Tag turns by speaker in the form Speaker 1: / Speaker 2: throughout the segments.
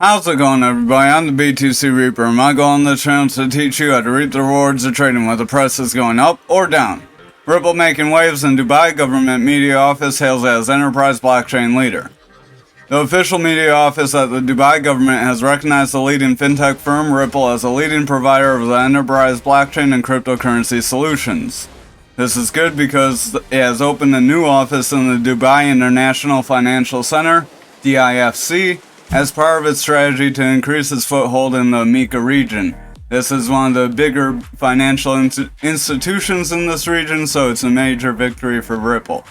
Speaker 1: How's it going, everybody? I'm the B2C Reaper, and my goal on this channel is to teach you how to reap the rewards of trading whether the price is going up or down. Ripple making waves in Dubai. Government media office hails as enterprise blockchain leader. The official media office at the Dubai government has recognized the leading fintech firm Ripple as a leading provider of the enterprise blockchain and cryptocurrency solutions. This is good because it has opened a new office in the Dubai International Financial Center, DIFC, as part of its strategy to increase its foothold in the MECA region. This is one of the bigger financial institutions in this region, so it's a major victory for Ripple.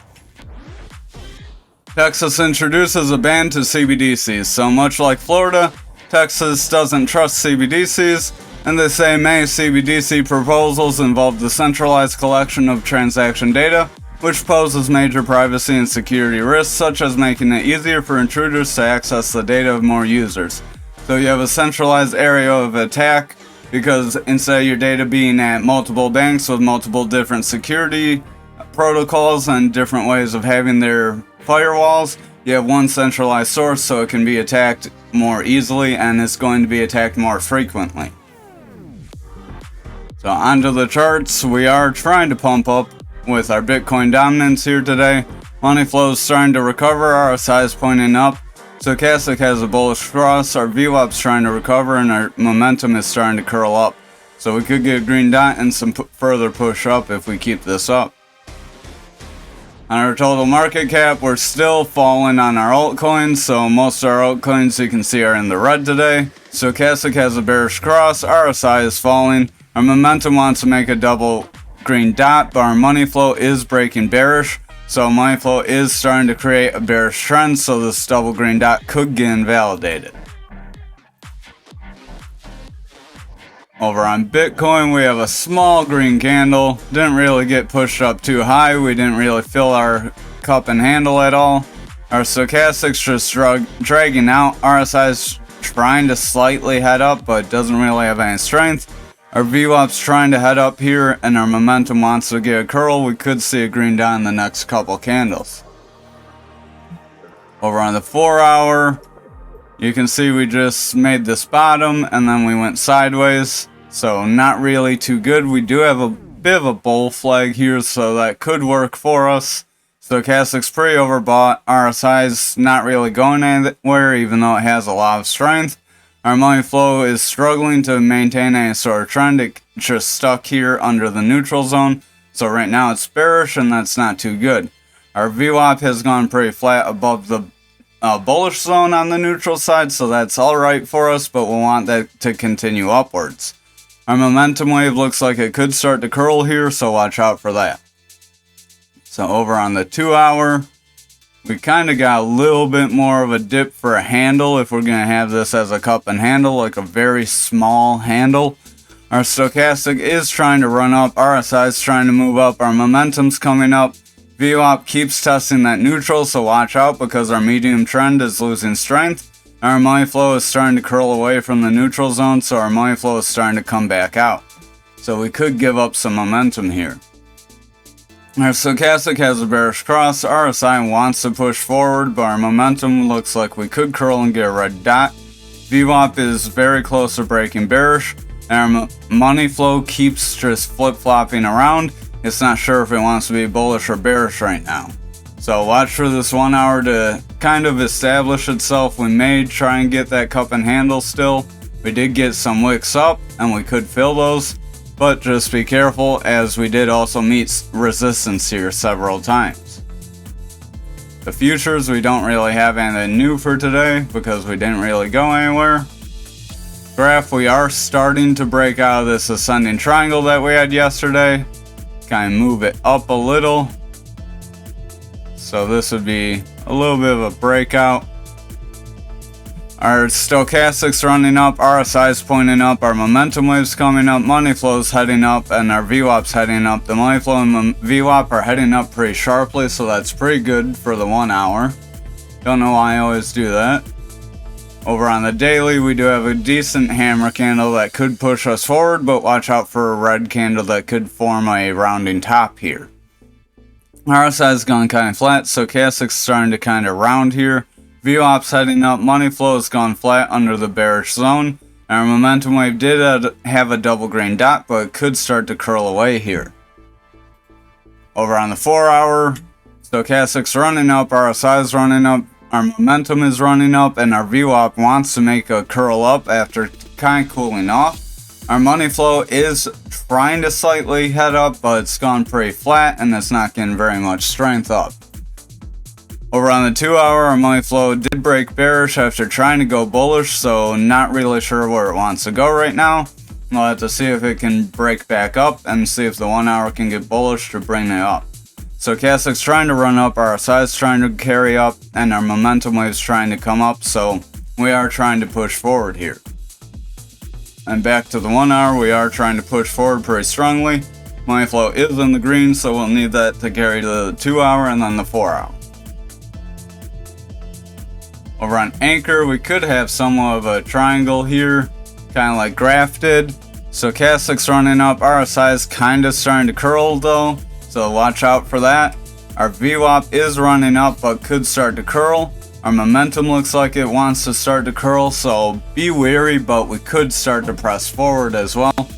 Speaker 1: Texas introduces a ban to CBDCs. So much like Florida, Texas doesn't trust CBDCs, and they say many CBDC proposals involve the centralized collection of transaction data, which poses major privacy and security risks, such as making it easier for intruders to access the data of more users. So you have a centralized area of attack, because instead of your data being at multiple banks with multiple different security protocols and different ways of having their firewalls, you have one centralized source, so it can be attacked more easily and it's going to be attacked more frequently. So onto the charts. We are trying to pump up with our Bitcoin dominance here today. Money flow is starting to recover, RSI is pointing up. Stochastic has a bullish cross, our VWAP's trying to recover, and our momentum is starting to curl up. So we could get a green dot and some further push up if we keep this up. On our total market cap, we're still falling on our altcoins, so most of our altcoins you can see are in the red today. Stochastic has a bearish cross, RSI is falling. Our momentum wants to make a double green dot, but our money flow is breaking bearish, so money flow is starting to create a bearish trend, so this double green dot could get invalidated. Over on Bitcoin, we have a small green candle. Didn't really get pushed up too high. We didn't really fill our cup and handle at all. Our stochastic's just dragging out. RSI's trying to slightly head up, but doesn't really have any strength. Our VWAP's trying to head up here, and our momentum wants to get a curl. We could see a green dot in the next couple candles. Over on the 4 hour, you can see we just made this bottom, and then we went sideways. So not really too good. We do have a bit of a bull flag here, so that could work for us. Stochastic's pretty overbought. RSI's not really going anywhere, even though it has a lot of strength. Our money flow is struggling to maintain any sort of trend. It's just stuck here under the neutral zone. So right now it's bearish, and that's not too good. Our VWAP has gone pretty flat above the bullish zone on the neutral side, so that's alright for us, but we'll want that to continue upwards. Our momentum wave looks like it could start to curl here, so watch out for that. So over on the 2 hour, we kind of got a little bit more of a dip for a handle if we're going to have this as a cup and handle, like a very small handle. Our stochastic is trying to run up, RSI is trying to move up, our momentum's coming up. VWAP keeps testing that neutral, so watch out because our medium trend is losing strength. Our money flow is starting to curl away from the neutral zone, so our money flow is starting to come back out. So we could give up some momentum here. Our stochastic has a bearish cross. RSI wants to push forward, but our momentum looks like we could curl and get a red dot. VWAP is very close to breaking bearish, and our money flow keeps just flip-flopping around. It's not sure if it wants to be bullish or bearish right now. So watch for this 1 hour to kind of establish itself. We may try and get that cup and handle still. We did get some wicks up, and we could fill those. But just be careful, as we did also meet resistance here several times. The futures, we don't really have anything new for today because we didn't really go anywhere. Graph, we are starting to break out of this ascending triangle that we had yesterday. Kind of move it up a little. So this would be a little bit of a breakout. Our stochastic's running up, RSI's pointing up, our momentum wave's coming up, money flow's heading up, and our VWAP's heading up. The money flow and the VWAP are heading up pretty sharply, so that's pretty good for the 1 hour. Don't know why I always do that. Over on the daily, we do have a decent hammer candle that could push us forward, but watch out for a red candle that could form a rounding top here. RSI's gone kind of flat, stochastic's starting to kind of round here. VWAP's heading up, money flow has gone flat under the bearish zone. Our momentum wave did have a double green dot, but it could start to curl away here. Over on the 4 hour, stochastic's running up, RSI is running up, our momentum is running up, and our VWAP wants to make a curl up after kind of cooling off. Our money flow is trying to slightly head up, but it's gone pretty flat and it's not getting very much strength up. Over on the 2 hour, our money flow did break bearish after trying to go bullish, so not really sure where it wants to go right now. We'll have to see if it can break back up and see if the 1 hour can get bullish to bring it up. Stochastic's trying to run up, RSI is trying to carry up, and our momentum wave's trying to come up, so we are trying to push forward here. And back to the 1 hour, we are trying to push forward pretty strongly. Money flow is in the green, so we'll need that to carry to the 2 hour and then the 4 hour. Over on Anchor, we could have somewhat of a triangle here, kind of like Graph did. Stochastic's running up, RSI is kind of starting to curl though, so watch out for that. Our VWAP is running up but could start to curl. Our momentum looks like it wants to start to curl, so be wary, but we could start to press forward as well.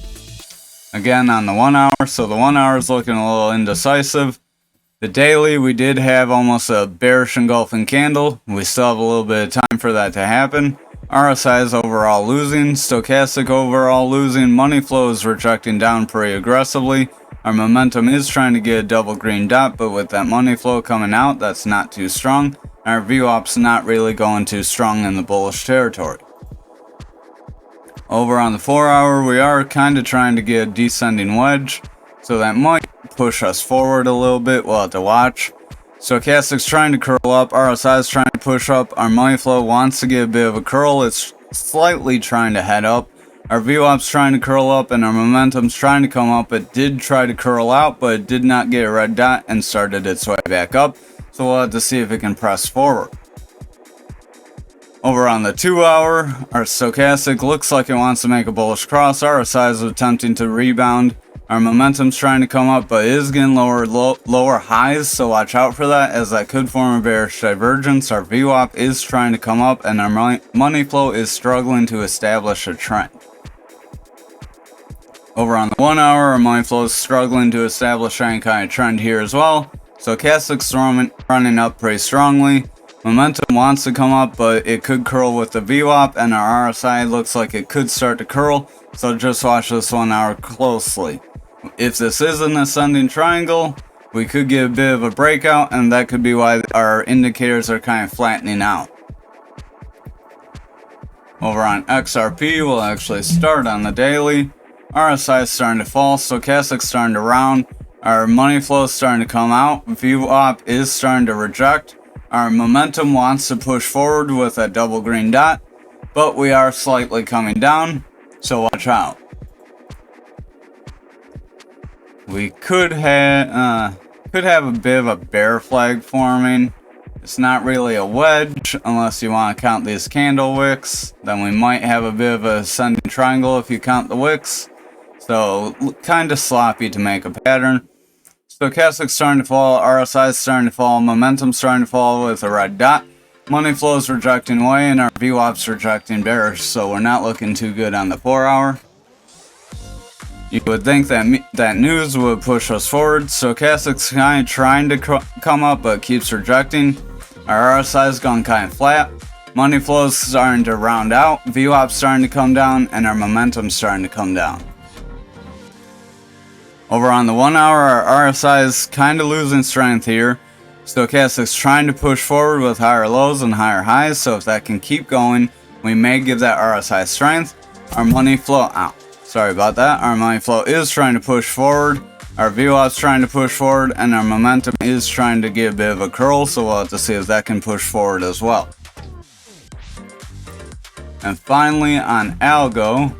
Speaker 1: Again on the 1 hour, so the 1 hour is looking a little indecisive. The daily, we did have almost a bearish engulfing candle. We still have a little bit of time for that to happen. RSI is overall losing, stochastic overall losing, money flow is rejecting down pretty aggressively. Our momentum is trying to get a double green dot, but with that money flow coming out, that's not too strong. Our VWAP's not really going too strong in the bullish territory. Over on the 4 hour, we are kind of trying to get a descending wedge, so that might push us forward a little bit. We'll have to watch. Stochastic's trying to curl up, RSI is trying to push up, our money flow wants to get a bit of a curl, it's slightly trying to head up. Our VWAP's trying to curl up and our momentum's trying to come up. It did try to curl out, but it did not get a red dot and started its way back up. So we'll have to see if it can press forward. Over on the 2 hour, our stochastic looks like it wants to make a bullish cross. RSI is attempting to rebound. Our momentum's trying to come up, but it is getting lower highs, so watch out for that, as that could form a bearish divergence. Our VWAP is trying to come up, and our money flow is struggling to establish a trend. Over on the 1 hour, our money flow is struggling to establish any kind of trend here as well. Stochastic's running up pretty strongly. Momentum wants to come up, but it could curl with the VWAP, and our RSI looks like it could start to curl, so just watch this 1 hour closely. If this is an ascending triangle, we could get a bit of a breakout, and that could be why our indicators are kind of flattening out. Over on XRP, we'll actually start on the daily. RSI is starting to fall, stochastic's starting to round. Our money flow is starting to come out. VWAP is starting to reject. Our momentum wants to push forward with a double green dot, but we are slightly coming down, so watch out. We could have a bit of a bear flag forming. It's not really a wedge unless you want to count these candle wicks. Then we might have a bit of a ascending triangle if you count the wicks. So kind of sloppy to make a pattern. Stochastic's starting to fall, RSI is starting to fall, momentum's starting to fall with a red dot. Money flow is rejecting away and our VWAP's rejecting bearish, so we're not looking too good on the 4 hour. You would think that news would push us forward. Stochastic's kind of trying to come up but keeps rejecting. Our RSI's gone kind of flat. Money flow's starting to round out, VWAP's starting to come down, and our momentum's starting to come down. Over on the 1 hour, our RSI is kind of losing strength here. Stochastic's trying to push forward with higher lows and higher highs, so if that can keep going, we may give that RSI strength. Our money flow, sorry about that. Our money flow is trying to push forward. Our VWAP's trying to push forward, and our momentum is trying to get a bit of a curl, so we'll have to see if that can push forward as well. And finally, on Algo,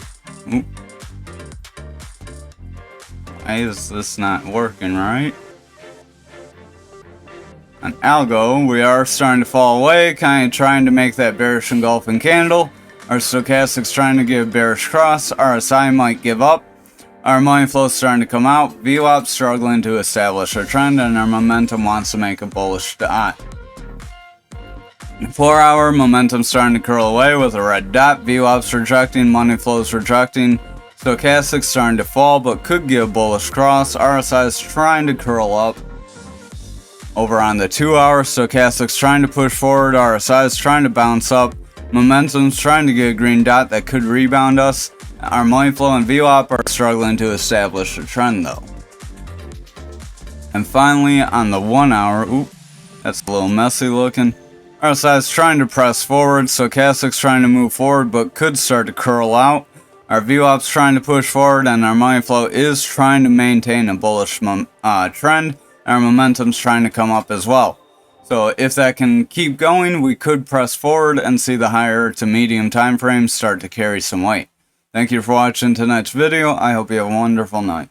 Speaker 1: why is this not working right? On Algo, we are starting to fall away, kind of trying to make that bearish engulfing candle. Our stochastic's trying to get a bearish cross. RSI might give up. Our money flow is starting to come out. VWAP struggling to establish a trend, and our momentum wants to make a bullish dot. 4 hour, momentum starting to curl away with a red dot. VWAP's rejecting, money flows rejecting. Stochastic starting to fall, but could get a bullish cross. RSI is trying to curl up. Over on the 2 hour, Stochastic's trying to push forward. RSI is trying to bounce up. Momentum's trying to get a green dot that could rebound us. Our money flow and VWAP are struggling to establish a trend though. And finally, on the 1 hour, that's a little messy looking. RSI is trying to press forward. Stochastic's trying to move forward, but could start to curl out. Our VWAP's trying to push forward, and our money flow is trying to maintain a bullish trend. Our momentum's trying to come up as well. So if that can keep going, we could press forward and see the higher to medium time frames start to carry some weight. Thank you for watching tonight's video. I hope you have a wonderful night.